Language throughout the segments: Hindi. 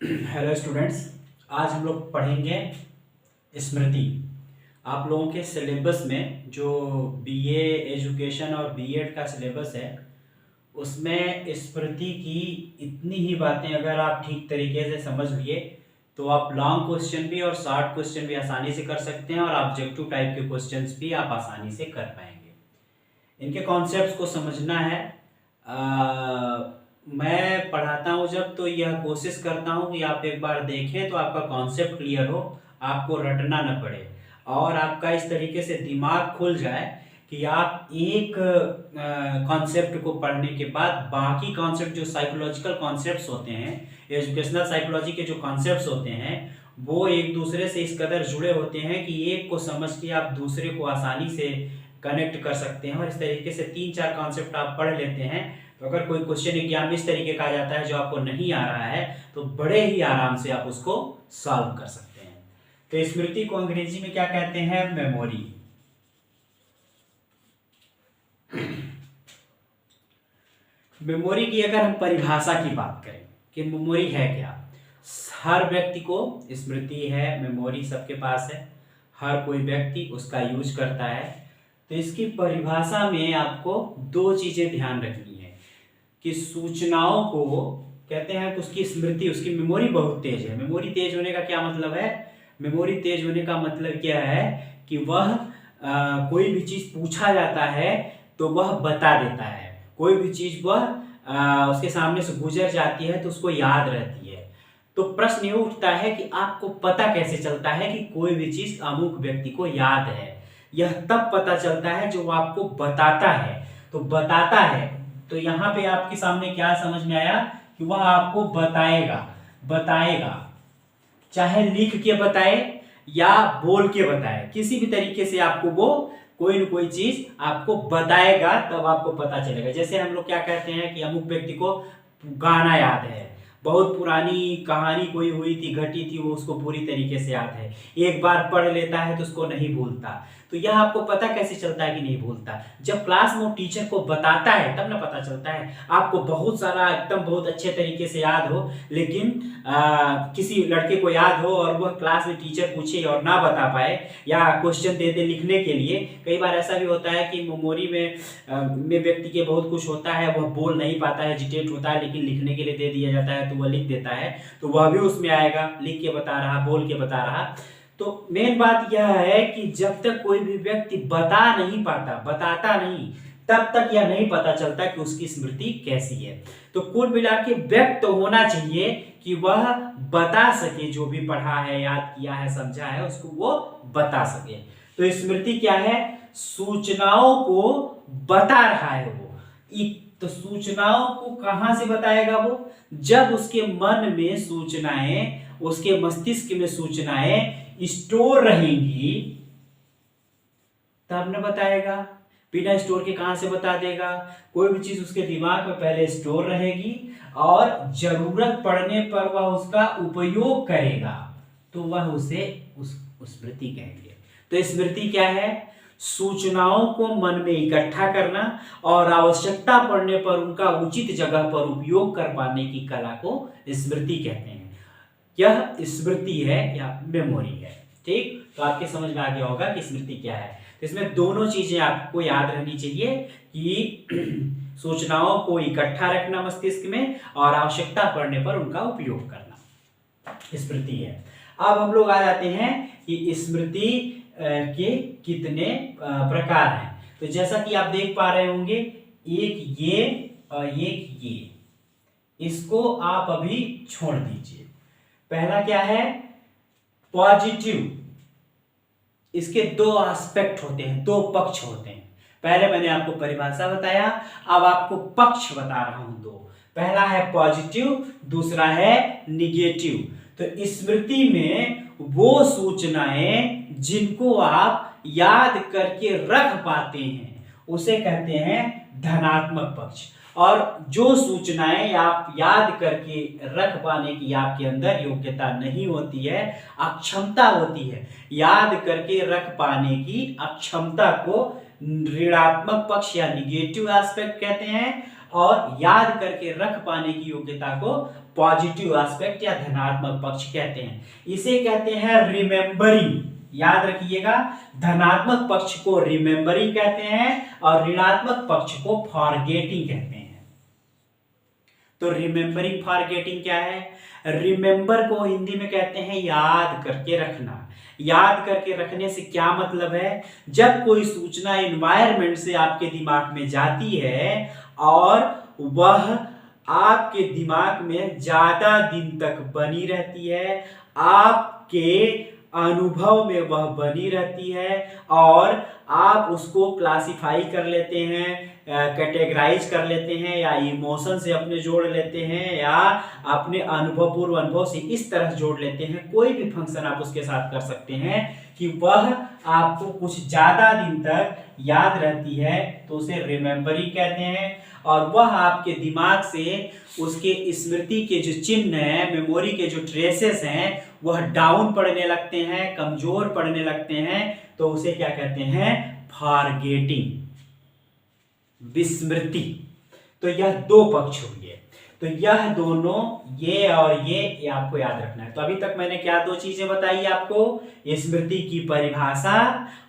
हेलो स्टूडेंट्स, आज हम लोग पढ़ेंगे स्मृति। आप लोगों के सिलेबस में जो बीए एजुकेशन और बीएड का सिलेबस है उसमें स्मृति की इतनी ही बातें अगर आप ठीक तरीके से समझ लिए तो आप लॉन्ग क्वेश्चन भी और शॉर्ट क्वेश्चन भी आसानी से कर सकते हैं और ऑब्जेक्टिव टाइप के क्वेश्चंस भी आप आसानी से कर पाएंगे। इनके कॉन्सेप्ट्स को समझना है। मैं पढ़ाता हूँ जब तो यह कोशिश करता हूँ कि आप एक बार देखें तो आपका कॉन्सेप्ट क्लियर हो, आपको रटना न पड़े और आपका इस तरीके से दिमाग खुल जाए कि आप एक कॉन्सेप्ट को पढ़ने के बाद बाकी कॉन्सेप्ट जो साइकोलॉजिकल कॉन्सेप्ट्स होते हैं, एजुकेशनल साइकोलॉजी के जो कॉन्सेप्ट्स होते हैं वो एक दूसरे से इस कदर जुड़े होते हैं कि एक को समझ के आप दूसरे को आसानी से कनेक्ट कर सकते हैं। और इस तरीके से 3-4 कॉन्सेप्ट आप पढ़ लेते हैं तो अगर कोई क्वेश्चन एग्जाम में इस तरीके का आ जाता है जो आपको नहीं आ रहा है तो बड़े ही आराम से आप उसको सॉल्व कर सकते हैं। तो स्मृति को अंग्रेजी में क्या कहते हैं? मेमोरी। मेमोरी की अगर हम परिभाषा की बात करें कि मेमोरी है क्या, हर व्यक्ति को स्मृति है, मेमोरी सबके पास है, हर कोई व्यक्ति उसका यूज करता है। तो इसकी परिभाषा में आपको 2 चीजें ध्यान रखनी है कि सूचनाओं को कहते हैं कि उसकी स्मृति, उसकी मेमोरी बहुत तेज है। मेमोरी तेज होने का क्या मतलब है? मेमोरी तेज होने का मतलब क्या है कि वह कोई भी चीज पूछा जाता है तो वह बता देता है, कोई भी चीज वह उसके सामने से गुजर जाती है तो उसको याद रहती है। तो प्रश्न ये उठता है कि आपको पता कैसे चलता है कि कोई भी चीज अमुक व्यक्ति को याद है? यह तब पता चलता है जो आपको बताता है। तो बताता है तो यहाँ पे आपके सामने क्या समझ में आया कि वह आपको बताएगा। बताएगा चाहे लिख के बताए या बोल के बताए, किसी भी तरीके से आपको वो कोई न कोई चीज आपको बताएगा, तब आपको पता चलेगा। जैसे हम लोग क्या कहते हैं कि अमुक व्यक्ति को गाना याद है, बहुत पुरानी कहानी कोई हुई थी, घटी थी, वो उसको पूरी तरीके से याद है, एक बार पढ़ लेता है तो उसको नहीं भूलता। तो यह आपको पता कैसे चलता है कि नहीं भूलता? जब क्लास में वो टीचर को बताता है तब ना पता चलता है। आपको बहुत सारा एकदम बहुत अच्छे तरीके से याद हो, लेकिन किसी लड़के को याद हो और वह क्लास में टीचर पूछे और ना बता पाए या क्वेश्चन दे दे लिखने के लिए। कई बार ऐसा भी होता है कि मेमोरी में व्यक्ति के बहुत कुछ होता है, वह बोल नहीं पाता है, एजिटेट होता है, लेकिन लिखने के लिए दे दिया जाता है तो वह लिख देता है, तो वह भी उसमें आएगा, लिख के बता रहा, बोल के बता रहा। तो मेन बात यह है कि जब तक कोई भी व्यक्ति बता नहीं पाता, बताता नहीं, तब तक यह नहीं पता चलता कि उसकी स्मृति कैसी है। तो कुल मिला के व्यक्त तो होना चाहिए कि वह बता सके, जो भी पढ़ा है, याद किया है, समझा है, उसको वो बता सके। तो स्मृति क्या है? सूचनाओं को बता रहा है वो। तो सूचनाओं को कहां से बताएगा वो? जब उसके मन में सूचनाएं, उसके मस्तिष्क में सूचनाएं स्टोर रहेंगी तब न बताएगा। बिना स्टोर के कहां से बता देगा? कोई भी चीज उसके दिमाग में पहले स्टोर रहेगी और जरूरत पड़ने पर वह उसका उपयोग करेगा, तो वह उसे स्मृति कहेंगे। तो स्मृति क्या है? सूचनाओं को मन में इकट्ठा करना और आवश्यकता पड़ने पर उनका उचित जगह पर उपयोग कर पाने की कला को स्मृति कहते हैं। यह स्मृति है या मेमोरी है। ठीक, तो आपके समझ में आ गया होगा कि स्मृति क्या है। तो इसमें दोनों चीजें आपको याद रहनी चाहिए कि सूचनाओं को इकट्ठा रखना मस्तिष्क में और आवश्यकता पड़ने पर उनका उपयोग करना स्मृति है। अब हम लोग आ जाते हैं कि स्मृति के कितने प्रकार हैं। तो जैसा कि आप देख पा रहे होंगे, एक ये और एक ये, इसको आप अभी छोड़ दीजिए। पहला क्या है? पॉजिटिव। इसके 2 एस्पेक्ट होते हैं, 2 पक्ष होते हैं। पहले मैंने आपको परिभाषा बताया, अब आपको पक्ष बता रहा हूं 2। पहला है पॉजिटिव, दूसरा है निगेटिव। तो स्मृति में वो सूचनाएं जिनको आप याद करके रख पाते हैं उसे कहते हैं धनात्मक पक्ष, और जो सूचनाएं आप याद करके रख पाने की आपके अंदर योग्यता नहीं होती है, अक्षमता होती है, याद करके रख पाने की अक्षमता को ऋणात्मक पक्ष या निगेटिव एस्पेक्ट कहते हैं, और याद करके रख पाने की योग्यता को पॉजिटिव एस्पेक्ट या धनात्मक पक्ष कहते हैं। इसे कहते हैं रिमेम्बरिंग। याद रखिएगा, धनात्मक पक्ष को रिमेम्बरिंग कहते हैं और ऋणात्मक पक्ष को फॉरगेटिंग कहते हैं। तो रिमेम्बरिंग फॉरगेटिंग क्या है? रिमेम्बर को हिंदी में कहते हैं याद करके रखना। याद करके रखने से क्या मतलब है? जब कोई सूचना एनवायरनमेंट से आपके दिमाग में जाती है और वह आपके दिमाग में ज्यादा दिन तक बनी रहती है, आपके अनुभव में वह बनी रहती है और आप उसको क्लासिफाई कर लेते हैं, कैटेगराइज कर लेते हैं, या इमोशन से अपने जोड़ लेते हैं, या अपने अनुभव पूर्व अनुभव से इस तरह जोड़ लेते हैं। कोई भी फंक्शन आप उसके साथ कर सकते हैं कि वह आपको कुछ ज्यादा दिन तक याद रहती है, तो उसे रिमेम्बरिंग कहते हैं। और वह आपके दिमाग से उसके स्मृति के जो चिन्ह हैं, मेमोरी के जो ट्रेसेस हैं, वह डाउन पड़ने लगते हैं, कमजोर पड़ने लगते हैं, तो उसे क्या कहते हैं? फॉरगेटिंग, विस्मृति। तो यह दो पक्ष हुए। तो यह दोनों, ये और ये आपको याद रखना है। तो अभी तक मैंने क्या दो चीजें बताई आपको? स्मृति की परिभाषा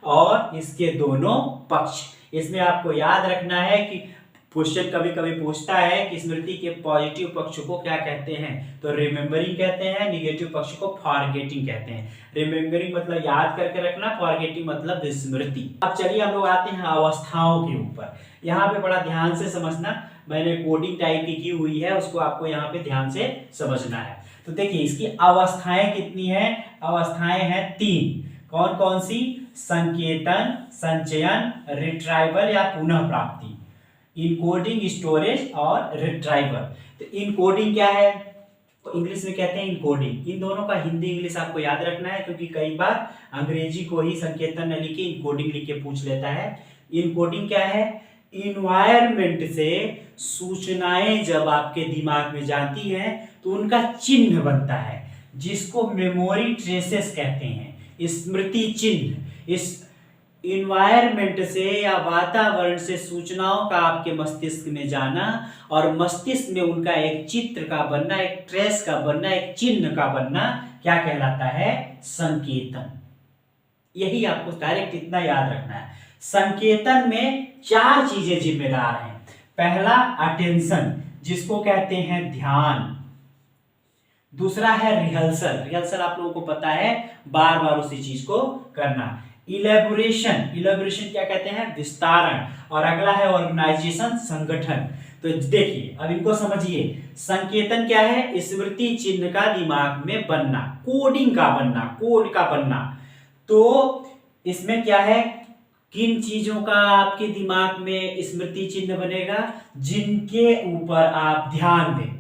और इसके दोनों पक्ष। इसमें आपको याद रखना है कि क्वेश्चन कभी कभी पूछता है कि स्मृति के पॉजिटिव पक्ष को क्या कहते हैं, तो रिमेम्बरिंग कहते हैं, निगेटिव पक्ष को फॉरगेटिंग कहते हैं। रिमेम्बरिंग मतलब याद करके रखना, फॉरगेटिंग मतलब स्मृति। अब चलिए हम लोग आते हैं अवस्थाओं के ऊपर। यहाँ पे बड़ा ध्यान से समझना, मैंने कोडिंग टाइप की हुई है, उसको आपको यहाँ पे ध्यान से समझना है। तो देखिए इसकी अवस्थाएं कितनी है? अवस्थाएं हैं 3। कौन कौन सी? संकेतन, संचयन, रिट्राइवल या पुनः प्राप्ति। इनकोडिंग, स्टोरेज और रिट्राइवल। तो इनकोडिंग क्या है? तो इंग्लिश में कहते हैं इनकोडिंग। इन दोनों का हिंदी इंग्लिश आपको याद रखना है, क्योंकि कई बार अंग्रेजी को ही संकेतन न लिखे इनकोडिंग लिख के पूछ लेता है। इनकोडिंग क्या है? इन्वायरमेंट से सूचनाएं जब आपके दिमाग में जाती हैं तो उनका चिन्ह बनता है, जिसको मेमोरी ट्रेसेस कहते हैं, स्मृति चिन्ह। इस इन्वायरमेंट से या वातावरण से सूचनाओं का आपके मस्तिष्क में जाना और मस्तिष्क में उनका एक चित्र का बनना, एक ट्रेस का बनना, एक चिन्ह का बनना क्या कहलाता है? संकेतन। यही आपको डायरेक्ट इतना याद रखना है। संकेतन में 4 चीजें जिम्मेदार हैं। पहला अटेंशन, जिसको कहते हैं ध्यान। दूसरा है रिहर्सल। रिहर्सल आप लोगों को पता है, बार बार उसी चीज को करना। इलेबोरेशन, इलेबोरेशन क्या कहते हैं? विस्तारण। और अगला है ऑर्गेनाइजेशन, संगठन। तो देखिए अब इनको समझिए। संकेतन क्या है? स्मृति चिन्ह का दिमाग में बनना, कोडिंग का बनना, कोड का बनना। तो इसमें क्या है? किन चीजों का आपके दिमाग में स्मृति चिन्ह बनेगा? जिनके ऊपर आप ध्यान देंगे।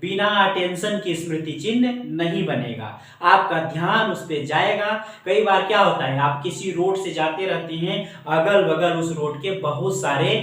बिना अटेंशन के स्मृति चिन्ह नहीं बनेगा, आपका ध्यान उस पे जाएगा। कई बार क्या होता है, आप किसी रोड से जाते रहते हैं, अगल बगल उस रोड के बहुत सारे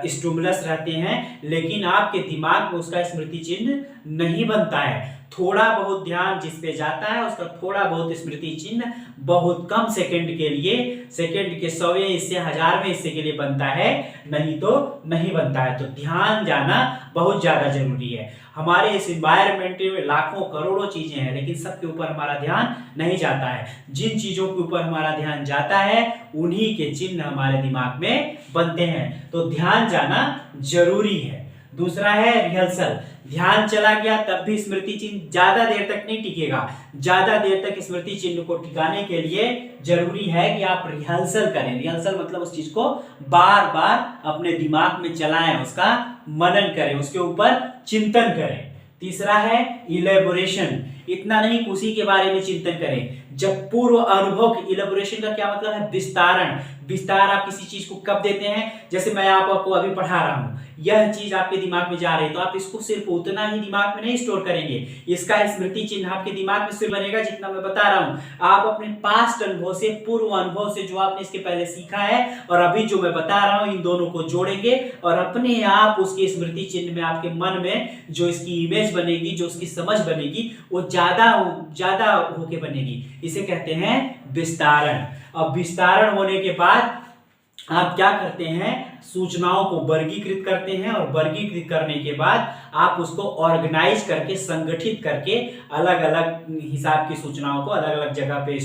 स्टिमुलस रहते हैं, लेकिन आपके दिमाग में उसका स्मृति चिन्ह नहीं बनता है। थोड़ा बहुत ध्यान जिस पे जाता है उसका थोड़ा बहुत स्मृति चिन्ह बहुत कम सेकंड के लिए, सेकंड के 100वें हिस्से, 1000वें हिस्से के लिए बनता है, नहीं तो नहीं बनता है। तो ध्यान जाना बहुत ज्यादा जरूरी है। हमारे इस एनवायरनमेंट में लाखों करोड़ों चीजें हैं, लेकिन सबके ऊपर हमारा ध्यान नहीं जाता है। जिन चीजों के ऊपर हमारा ध्यान जाता है उन्हीं के चिन्ह हमारे दिमाग में बनते हैं। तो ध्यान जाना जरूरी है। दूसरा है रिहर्सल। ध्यान चला गया तब भी स्मृति चिन्ह ज्यादा देर तक नहीं टिकेगा। ज्यादा देर तक स्मृति चिन्ह को टिकाने के लिए जरूरी है कि आप रिहर्सल करें। रिहर्सल मतलब उस चीज को बार बार अपने दिमाग में चलाएं, उसका मनन करें, उसके ऊपर चिंतन करें। तीसरा है इलेबोरेशन। इतना नहीं, उसी के बारे में चिंतन करें। जब पूर्व अनुभव, इलेबोरेशन का क्या मतलब है? विस्तारण। विस्तार आप किसी चीज को कब देते हैं? जैसे मैं आपको अभी पढ़ा रहा हूं, यह चीज आपके दिमाग में जा रही है, तो आप इसको सिर्फ उतना ही दिमाग में नहीं स्टोर करेंगे, इसका स्मृति चिन्ह आपके दिमाग में सिर्फ बनेगा जितना मैं बता रहा हूं। आप अपने पास्ट अनुभव से, पूर्व अनुभव से, जो आपने इसके पहले सीखा है और अभी जो मैं बता रहा हूं, इन दोनों को जोड़ेंगे और अपने आप उसके स्मृति चिन्ह में, आपके मन में जो इसकी इमेज बनेगी, जो उसकी समझ बनेगी, वो ज्यादा होके बनेगी। इसे कहते हैं विस्तारण। अब विस्तारण होने के बाद आप क्या करते हैं? सूचनाओं को वर्गीकृत करते हैं और वर्गीकृत करने के बाद आप उसको ऑर्गेनाइज करके संगठित करके अलग अलग हिसाब की सूचनाओं को अलग अलग जगह पे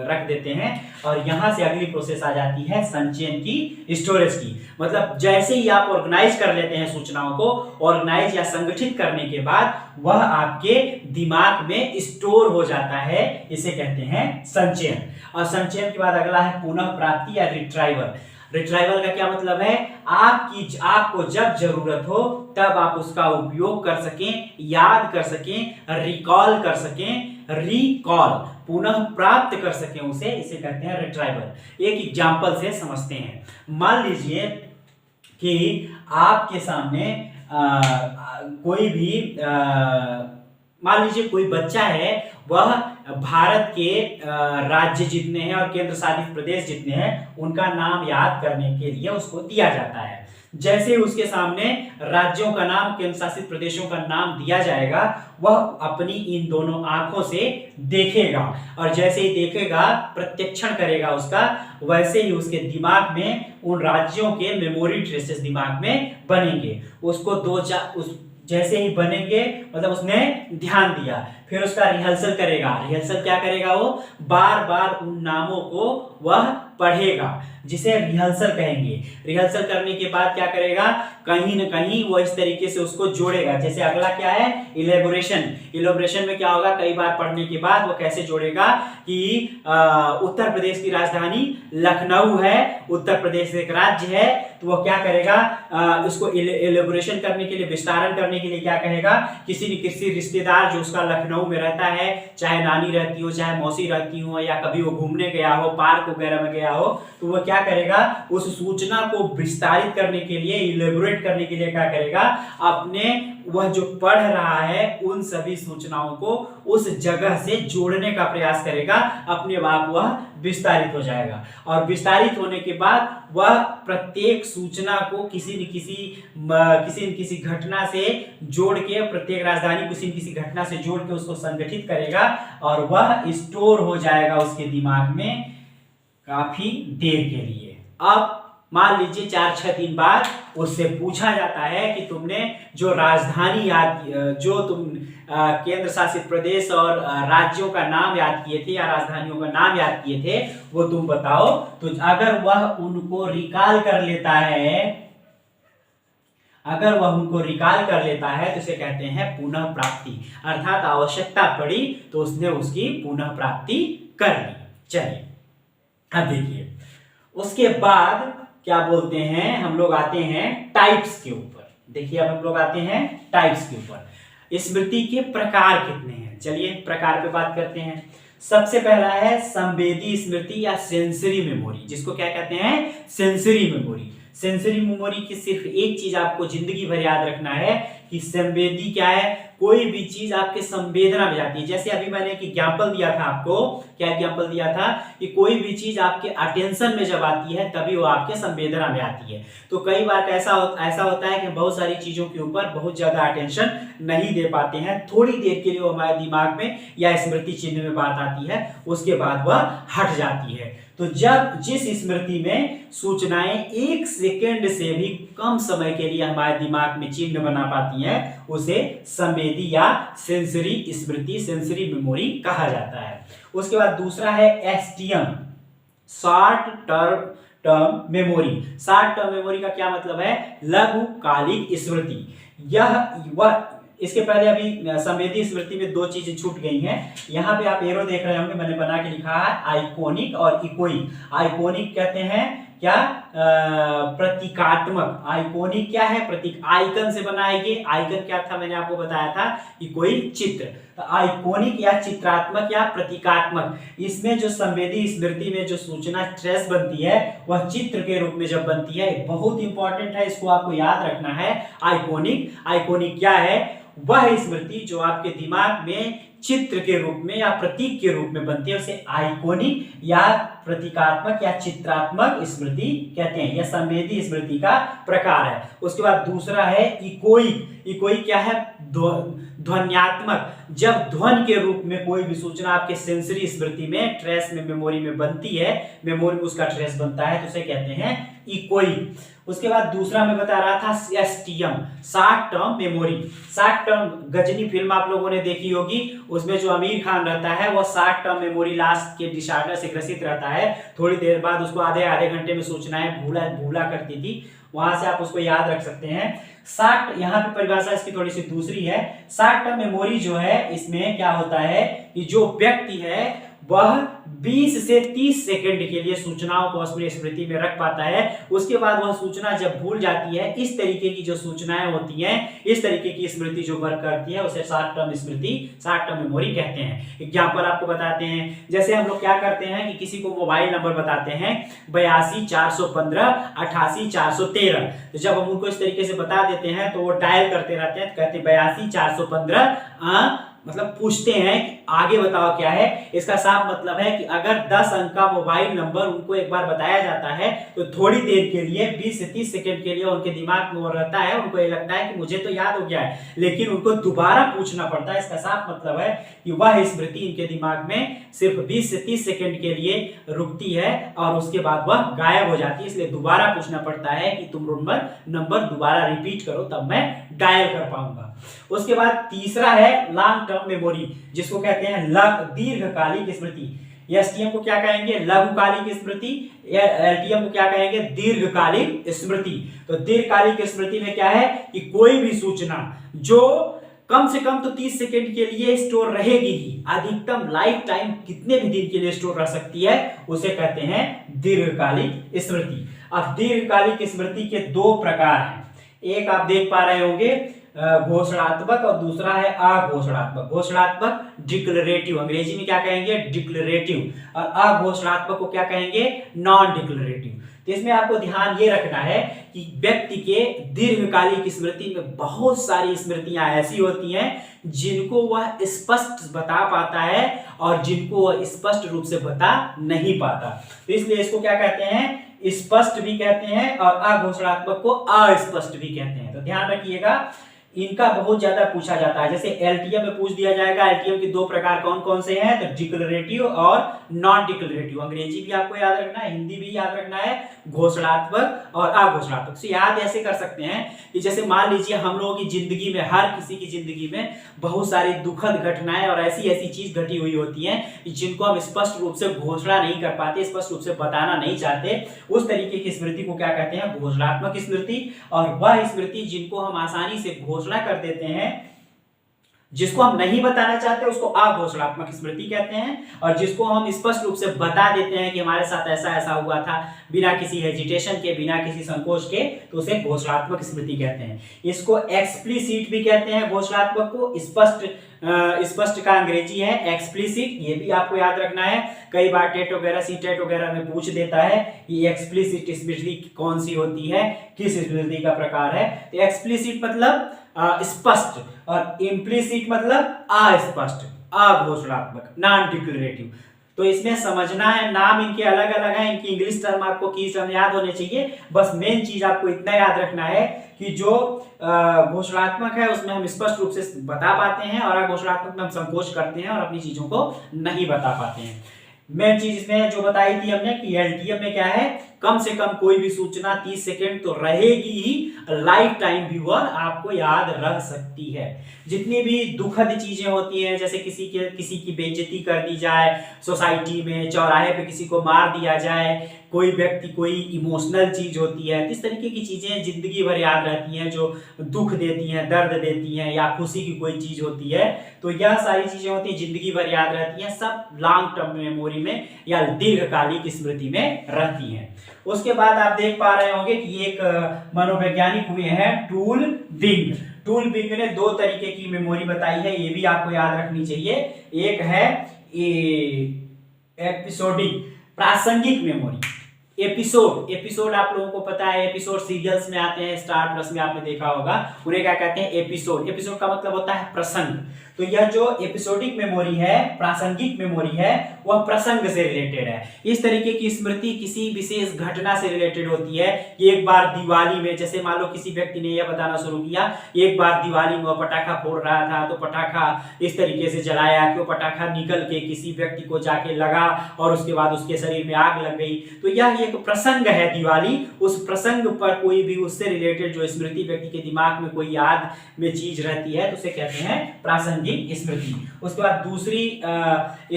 रख देते हैं और यहां से अगली प्रोसेस आ जाती है संचयन की, स्टोरेज की। मतलब जैसे ही आप ऑर्गेनाइज कर लेते हैं सूचनाओं को, ऑर्गेनाइज या संगठित करने के बाद वह आपके दिमाग में स्टोर हो जाता है, इसे कहते हैं संचयन। और संचयन के बाद अगला है पुनः प्राप्ति या रिट्राइवल। रिट्राइवल का क्या मतलब है? आपको जब जरूरत हो तब आप उसका उपयोग कर सकें, याद कर सकें, रिकॉल कर सकें, रिकॉल पुनः प्राप्त कर सकें उसे, इसे कहते हैं रिट्राइवल। एक एग्जांपल से समझते हैं। मान लीजिए कि आपके सामने कोई भी मान लीजिए कोई बच्चा है, वह भारत के राज्य जितने हैं और केंद्र शासित प्रदेश जितने हैं उनका नाम याद करने के लिए उसको दिया जाता है। जैसे उसके सामने राज्यों का नाम, केंद्र शासित प्रदेशों का नाम दिया जाएगा, वह अपनी इन दोनों आंखों से देखेगा और जैसे ही देखेगा, प्रत्यक्षण करेगा उसका, वैसे ही उसके दिमाग में उन राज्यों के मेमोरी ट्रेसेस दिमाग में बनेंगे। उसको जैसे ही बनेंगे मतलब उसने ध्यान दिया, फिर उसका रिहर्सल करेगा। रिहर्सल क्या करेगा? वो बार बार उन नामों को वह पढ़ेगा, जिसे रिहर्सल कहेंगे। रिहर्सल करने के बाद क्या करेगा? कहीं न कहीं वो इस तरीके से उसको जोड़ेगा। जैसे अगला क्या है? इलेबोरेशन। इलेबोरेशन में क्या होगा? कई बार पढ़ने के बाद वो कैसे जोड़ेगा कि उत्तर प्रदेश की राजधानी लखनऊ है, उत्तर प्रदेश एक राज्य है, तो वो क्या करेगा? इसको इलेबोरेशन करने के लिए, विस्तारण करने के लिए क्या कहेगा? किसी न किसी रिश्तेदार जो उसका लखनऊ में रहता है, चाहे नानी रहती हो, चाहे मौसी रहती हो, या कभी वो घूमने गया हो, पार्क वगैरह में गया हो, तो वो क्या करेगा? उस सूचना को विस्तारित करने के लिए, इलेबोरेट करने के लिए क्या करेगा? अपने वह जो पढ़ रहा है उन सभी सूचनाओं को उस जगह से जोड़ने का प्रयास करेगा, अपने आप वह विस्तारित हो जाएगा। और विस्तारित होने के बाद वह प्रत्येक सूचना को किसी न किसी घटना से जोड़ के, प्रत्येक राजधानी किसी न किसी घटना से जोड़ के उसको संगठित करेगा और वह स्टोर हो जाएगा उसके दिमाग में काफी देर के लिए। अब मान लीजिए 4-6 दिन बाद उससे पूछा जाता है कि तुमने जो राजधानी जो तुम केंद्र शासित प्रदेश और राज्यों का नाम याद किए थे या राजधानियों का नाम याद किए थे, वो तुम बताओ। तो अगर वह उनको रिकॉल कर लेता है, तो इसे कहते हैं पुनः प्राप्ति। अर्थात आवश्यकता पड़ी तो उसने उसकी पुनः प्राप्ति कर ली। चलिए अब देखिए, उसके बाद क्या बोलते हैं, हम लोग आते हैं टाइप्स के ऊपर। देखिए अब हम लोग आते हैं टाइप्स के ऊपर। स्मृति के प्रकार कितने हैं? चलिए प्रकार पे बात करते हैं। सबसे पहला है संवेदी स्मृति या सेंसरी मेमोरी, जिसको क्या कहते हैं? Sensory memory. सेंसरी मेमोरी की सिर्फ एक चीज आपको जिंदगी भर याद रखना है कि संवेदी क्या है? कोई भी चीज आपके संवेदना में जाती है। जैसे अभी मैंने एक एग्जांपल दिया था आपको, क्या एग्जांपल दिया था? कि कोई भी चीज आपके अटेंशन में जब आती है तभी वो आपके संवेदना में आती है। तो कई बार ऐसा होता है कि बहुत सारी चीजों के ऊपर बहुत ज्यादा अटेंशन नहीं दे पाते हैं, थोड़ी देर के लिए वो हमारे दिमाग में या स्मृति चिन्ह में बात आती है, उसके बाद वह हट जाती है। तो जिस स्मृति में सूचनाएं 1 सेकंड से भी कम समय के लिए हमारे दिमाग में चिन्ह बना पाती हैं, उसे संवेदी या सेंसरी स्मृति, सेंसरी मेमोरी कहा जाता है। उसके बाद दूसरा है STM, short term memory. Short term memory का क्या मतलब है? लघुकालिक स्मृति। इसके पहले अभी संवेदी स्मृति में 2 चीजें छूट गई हैं। यहाँ पे आप एरो देख रहे होंगे, मैंने बना के लिखा है आइकोनिक और इकोइक। आइकोनिक कहते हैं क्या? प्रतीकात्मक। आइकोनिक क्या है? प्रतीक, आइकन से बनाएंगे। आइकन क्या था? मैंने आपको बताया था कि कोई चित्र। तो आइकोनिक या चित्रात्मक या प्रतीकात्मक, इसमें जो संवेदी स्मृति में जो सूचना ट्रेस बनती है वह चित्र के रूप में जब बनती है, बहुत इंपॉर्टेंट है, इसको आपको याद रखना है। आइकोनिक क्या है? वह स्मृति जो आपके दिमाग में चित्र के रूप में या प्रतीक के रूप में बनती है, उसे आइकोनिक या प्रतीकात्मक या चित्रात्मक स्मृति कहते हैं। यह संवेदी स्मृति का प्रकार है। उसके बाद दूसरा है इकोइक। इकोइक क्या है? ध्वन्यात्मक। जब ध्वन के रूप में कोई भी सूचना आपके सेंसरी स्मृति में, ट्रेस में, मेमोरी में बनती है, मेमोरी में उसका ट्रेस बनता है, तो उसे कहते हैं इकोइक। उसके बाद दूसरा मैं बता रहा था STM, short term memory. Short term Ghajini film आप लोगों ने देखी होगी, उसमें जो आमिर खान रहता है वो शॉर्ट टर्म मेमोरी लॉस के डिसऑर्डर से ग्रसित रहता है। थोड़ी देर बाद उसको आधे घंटे में सूचनाएं भूला करती थी, वहां से आप उसको याद रख सकते हैं। शॉर्ट, यहाँ पे परिभाषा इसकी थोड़ी सी दूसरी है। शॉर्ट टर्म मेमोरी जो है, इसमें क्या होता है कि जो व्यक्ति है वह 20 से 30 सेकंड के लिए सूचनाओं को अपनी स्मृति में रख पाता है। उसके बाद वह सूचना जब भूल जाती है, इस तरीके की जो सूचनाएं होती हैं, इस तरीके की स्मृति जो वर्क करती है उसे शॉर्ट टर्म स्मृति, शॉर्ट टर्म मेमोरी कहते हैं। एग्जांपल आपको बताते हैं, जैसे हम लोग क्या करते हैं कि किसी को मोबाइल नंबर बताते हैं 82 415 88 413, तो जब हम उनको इस तरीके से बता देते हैं तो वो डायल करते रहते हैं, कहते हैं 82 415, मतलब पूछते हैं कि आगे बताओ क्या है। इसका साफ मतलब है कि अगर 10 अंक का मोबाइल नंबर उनको एक बार बताया जाता है तो थोड़ी देर के लिए 20 से 30 सेकंड के लिए उनके दिमाग में वो रहता है, उनको ये लगता है कि मुझे तो याद हो गया है, लेकिन उनको दोबारा पूछना पड़ता है। इसका साफ मतलब है कि वह स्मृति इनके दिमाग में सिर्फ 20 से 30 सेकंड के लिए रुकती है और उसके बाद वह गायब हो जाती है। इसलिए दोबारा पूछना पड़ता है कि तुम नंबर दोबारा रिपीट करो, तब मैं डायल कर पाऊंगा। उसके बाद तीसरा है लॉन्ग टर्म मेमोरी, जिसको कहते हैं दीर्घकालिक स्मृति। एसटीएम को क्या कहेंगे? लघुकालिक स्मृति। एलटीएम को क्या कहेंगे? दीर्घकालिक स्मृति। तो दीर्घकालिक स्मृति में क्या है कि कोई भी सूचना जो कम से कम तो 30 सेकंड के लिए स्टोर रहेगी ही, अधिकतम लाइफ टाइम कितने भी दिन के लिए स्टोर रह सकती है, उसे कहते हैं दीर्घकालिक स्मृति। अब दीर्घकालिक स्मृति के दो प्रकार हैं, एक आप देख पा रहे होंगे घोषणात्मक और दूसरा है अघोषणात्मक। घोषणात्मक डिक्लेरेटिव, अंग्रेजी में क्या कहेंगे? डिक्लेरेटिव। और अघोषणात्मक को क्या कहेंगे? Non declarative. तो इसमें आपको ध्यान ये रखना है कि व्यक्ति के दीर्घकालिक स्मृति में बहुत सारी स्मृतियां ऐसी होती हैं जिनको वह स्पष्ट बता पाता है और जिनको वह स्पष्ट रूप से बता नहीं पाता। तो इसलिए इसको क्या कहते हैं? स्पष्ट भी कहते हैं और अघोषणात्मक को अस्पष्ट भी कहते हैं। तो ध्यान रखिएगा, इनका बहुत ज्यादा पूछा जाता है। जैसे एलटीएम में पूछ दिया जाएगा, एलटीएम के दो प्रकार कौन कौन से हैं? तो डिक्लेरेटिव और नॉन डिक्लेरेटिव। अंग्रेजी भी आपको याद रखना है, हिंदी भी याद रखना है, घोषणात्मक और अघोषणात्मक। से याद ऐसे कर सकते हैं कि जैसे मान लीजिए हम लोगों की जिंदगी में, हर किसी की जिंदगी में बहुत सारी दुखद घटनाएं और ऐसी ऐसी चीज घटी हुई होती हैं जिनको हम स्पष्ट रूप से घोषणा नहीं कर पाते, स्पष्ट रूप से बताना नहीं चाहते। उस तरीके की स्मृति को क्या कहते हैं? घोषणात्मक स्मृति। और वह स्मृति जिनको हम आसानी से घोषणा कर देते हैं, जिसको हम नहीं बताना चाहते उसको अघोषणात्मक स्मृति कहते हैं, और जिसको हम स्पष्ट रूप से बता देते हैं कि हमारे साथ ऐसा ऐसा हुआ था बिना किसी हेजिटेशन के, बिना किसी संकोच के, तो उसे घोषणात्मक स्मृति कहते हैं। इसको एक्सप्लिसिट भी कहते हैं। घोषणात्मक को स्पष्ट का अंग्रेजी है एक्सप्लिसिट। ये भी आपको याद रखना है, कई बार टेट वगैरह, सी टेट वगैरह में पूछ देता है कि एक्सप्लिसिट स्मृति कौन सी होती है, किस स्मृति का प्रकार है। तो एक्सप्लिसिट मतलब स्पष्ट और इम्प्लिसिट मतलब अस्पष्ट, अघोषणात्मक, नॉन डिक्लेरेटिव। तो इसमें समझना है, नाम इनके अलग अलग हैं, इनकी इंग्लिश टर्म आपको की टर्म याद होने चाहिए। बस मेन चीज आपको इतना याद रखना है कि जो घोषणात्मक है उसमें हम स्पष्ट रूप से बता पाते हैं और अघोषणात्मक में हम संकोच करते हैं और अपनी चीजों को नहीं बता पाते हैं। मेन चीज इसमें जो बताई थी हमने कि एलटीएम में क्या है, कम से कम कोई भी सूचना 30 सेकंड तो रहेगी ही, लाइफ टाइम भी वह आपको याद रह सकती है। जितनी भी दुखद चीजें होती हैं, जैसे किसी की बेइज्जती कर दी जाए सोसाइटी में, चौराहे पे किसी को मार दिया जाए, कोई व्यक्ति कोई इमोशनल चीज होती है, इस तरीके की चीजें जिंदगी भर याद रहती हैं, जो दुख देती हैं, दर्द देती हैं, या खुशी की कोई चीज होती है, तो यह सारी चीजें होती हैं जिंदगी भर याद रहती हैं, सब लॉन्ग टर्म मेमोरी में या दीर्घकालिक स्मृति में रहती हैं। उसके बाद आप देख पा रहे होंगे कि एक मनोवैज्ञानिक हुए हैं टूल बिंग। टूल बिंग ने दो तरीके की मेमोरी बताई है, ये भी आपको याद रखनी चाहिए। एक है एपिसोडिक, प्रासंगिक मेमोरी। एपिसोड आप लोगों को पता है, एपिसोड सीरियल्स में आते हैं, स्टार प्लस में आपने देखा होगा, उन्हें क्या कहते हैं? एपिसोड। एपिसोड का मतलब होता है प्रसंग। तो यह जो एपिसोडिक मेमोरी है, प्रासंगिक मेमोरी है, वह प्रसंग से रिलेटेड है। इस तरीके की स्मृति किसी विशेष घटना से रिलेटेड होती है कि एक बार दिवाली में, जैसे मान लो किसी व्यक्ति ने यह बताना शुरू किया, एक बार दिवाली में वह पटाखा फोड़ रहा था, तो पटाखा इस तरीके से जलाया कि वो पटाखा निकल के किसी व्यक्ति को जाके लगा और उसके बाद उसके शरीर में आग लग गई। तो यह एक एक प्रसंग है दिवाली, उस प्रसंग पर कोई भी उससे रिलेटेड जो स्मृति व्यक्ति के दिमाग में कोई याद में चीज रहती है तो उसे कहते हैं प्रासंगिक स्मृति। उसके बाद दूसरी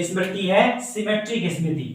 स्मृति है सिमेट्रिक स्मृति,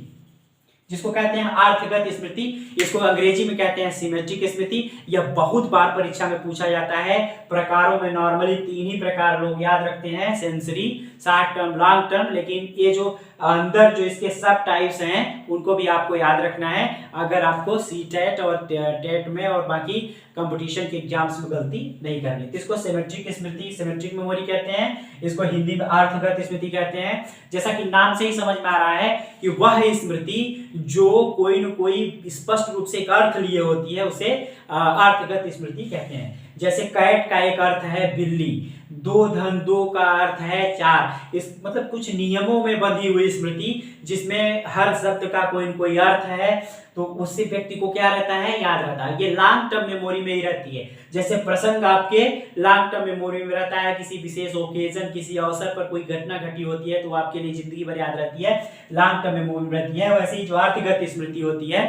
जिसको कहते हैं अर्थगत स्मृति, इसको अंग्रेजी में कहते हैं सिमेट्रिक स्मृति। यह बहुत बार परीक्षा में पूछा जाता है। प्रकारों में नॉर्मली 3 ही प्रकार लोग याद रखते हैं, sensory, short term, long term, लेकिन ये जो अंदर जो इसके सब टाइप्स हैं उनको भी आपको याद रखना है अगर आपको सीटेट और टेट में और बाकी कंपटीशन के एग्जाम्स में गलती नहीं करनी। तो इसको सिमेट्रिक स्मृति, सिमेट्रिक मेमोरी कहते हैं। इसको हिंदी में अर्थगत स्मृति कहते हैं। जैसा कि नाम से ही समझ में आ रहा है कि वह स्मृति जो कोई न कोई स्पष्ट रूप से एक अर्थ लिए होती है उसे अर्थगत स्मृति कहते हैं। जैसे कैट का एक अर्थ है बिल्ली, 2 धन 2 का अर्थ है 4। इस मतलब कुछ नियमों में बंधी हुई स्मृति जिसमें हर शब्द का कोई न कोई अर्थ है, तो उससे व्यक्ति को क्या रहता है, याद रहता है। ये लॉन्ग टर्म मेमोरी में ही रहती है। जैसे प्रसंग आपके लॉन्ग टर्म मेमोरी में रहता है, किसी विशेष ओकेजन, किसी अवसर पर कोई घटना घटी होती है तो आपके लिए जिंदगी भर याद रहती है, लॉन्ग टर्म मेमोरी में रहती है। वैसे ही जो अर्थगत स्मृति होती है,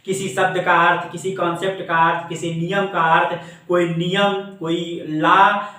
किसी शब्द का अर्थ, किसी कॉन्सेप्ट का अर्थ, किसी नियम का अर्थ, कोई नियम, कोई लॉ,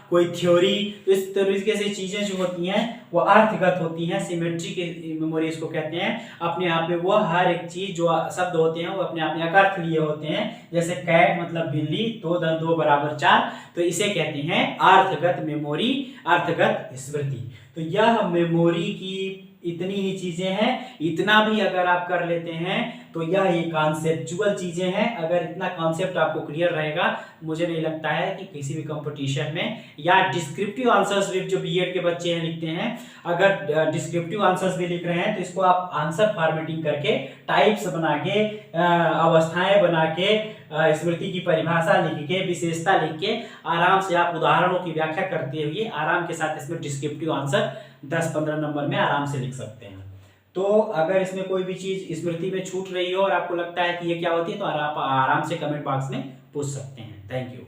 कोई थ्योरी, तो इस तरीके से चीजें जो होती हैं वो अर्थगत होती हैं। सिमेट्रिक मेमोरी इसको कहते हैं। अपने आप में वो हर एक चीज जो शब्द होते हैं वो अपने आप में एक अर्थ लिए होते हैं। जैसे कैट मतलब बिल्ली, 2 धन 2 बराबर 4, तो इसे कहते हैं अर्थगत मेमोरी, अर्थगत स्मृति। तो यह मेमोरी की इतनी ही चीजें हैं। इतना भी अगर आप कर लेते हैं तो यह ये कॉन्सेप्चुअल चीजें हैं। अगर इतना कॉन्सेप्ट आपको क्लियर रहेगा, मुझे नहीं लगता है कि किसी भी कंपटीशन में या डिस्क्रिप्टिव आंसर्स भी जो बीएड के बच्चे हैं लिखते हैं, अगर डिस्क्रिप्टिव आंसर्स भी लिख रहे हैं तो इसको आप आंसर फॉर्मेटिंग करके, टाइप्स बना के, अवस्थाएं बना के, स्मृति की परिभाषा लिख के, विशेषता लिख के, आराम से आप उदाहरणों की व्याख्या करते हुए आराम के साथ इसमें डिस्क्रिप्टिव आंसर 10-15 नंबर में आराम से लिख सकते हैं। तो अगर इसमें कोई भी चीज स्मृति में छूट रही हो और आपको लगता है कि ये क्या होती है तो आप आराम से कमेंट बॉक्स में पूछ सकते हैं। Thank you.